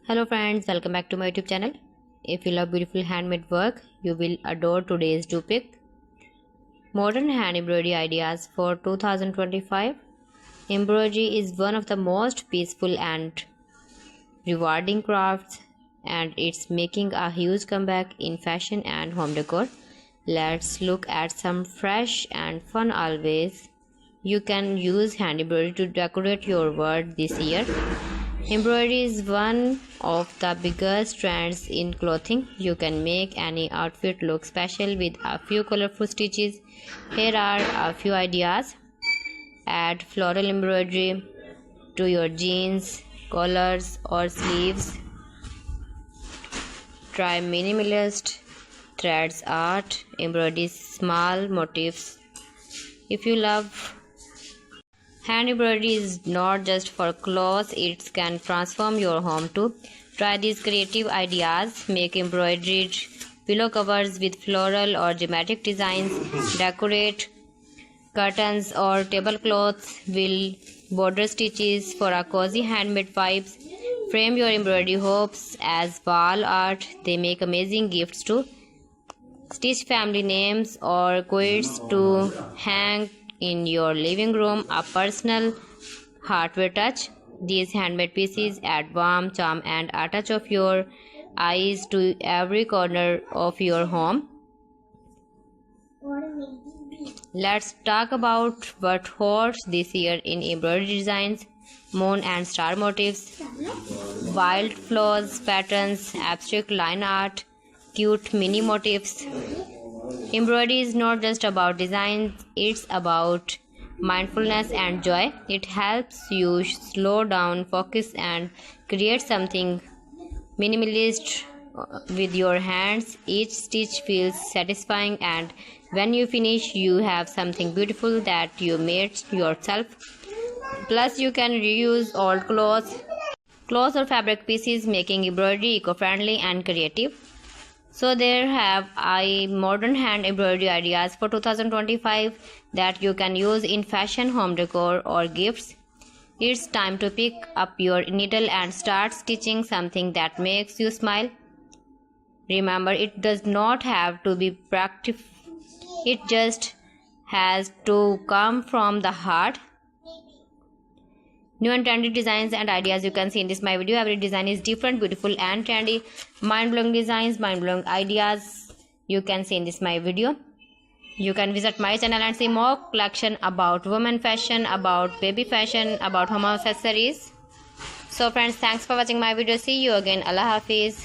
Hello friends, welcome back to my YouTube channel. If you love beautiful handmade work, you will adore today's topic. Modern hand embroidery ideas for 2025. Embroidery is one of the most peaceful and rewarding crafts, and it's making a huge comeback in fashion and home decor. Let's look at some fresh and fun always. You can use hand embroidery to decorate your world this year. Embroidery is one of the biggest trends in clothing. You can make any outfit look special with a few colorful stitches. Here are a few ideas. Add floral embroidery to your jeans, collars or sleeves. Try minimalist threads art, embroidery small motifs. If you love hand embroidery is not just for clothes, it can transform your home too. Try these creative ideas. Make embroidered pillow covers with floral or geometric designs. Decorate curtains or tablecloths with border stitches for a cozy handmade vibes. Frame your embroidery hoops as wall art. They make amazing gifts too. Stitch family names or quotes to hang in your living room, a personal heartfelt touch. These handmade pieces add warmth, charm and a touch of your eyes to every corner of your home. Let's talk about what hot this year in embroidery designs. Moon and star motifs, wild flowers patterns, abstract line art, cute mini motifs. Embroidery is not just about design, it's about mindfulness and joy. It helps you slow down, focus and create something minimalist with your hands. Each stitch feels satisfying, and when you finish you have something beautiful that you made yourself. Plus you can reuse old clothes or fabric pieces, making embroidery eco-friendly and creative. So there have modern hand embroidery ideas for 2025 that you can use in fashion, home decor or gifts. It's time to pick up your needle and start stitching something that makes you smile. Remember, it does not have to be practical. It just has to come from the heart. New and trendy designs and ideas you can see in this my video. Every design is different, beautiful and trendy. Mind-blowing designs, mind-blowing ideas you can see in this my video. You can visit my channel and see more collection about women fashion, about baby fashion, about home accessories. So friends, thanks for watching my video. See you again. Allah Hafiz.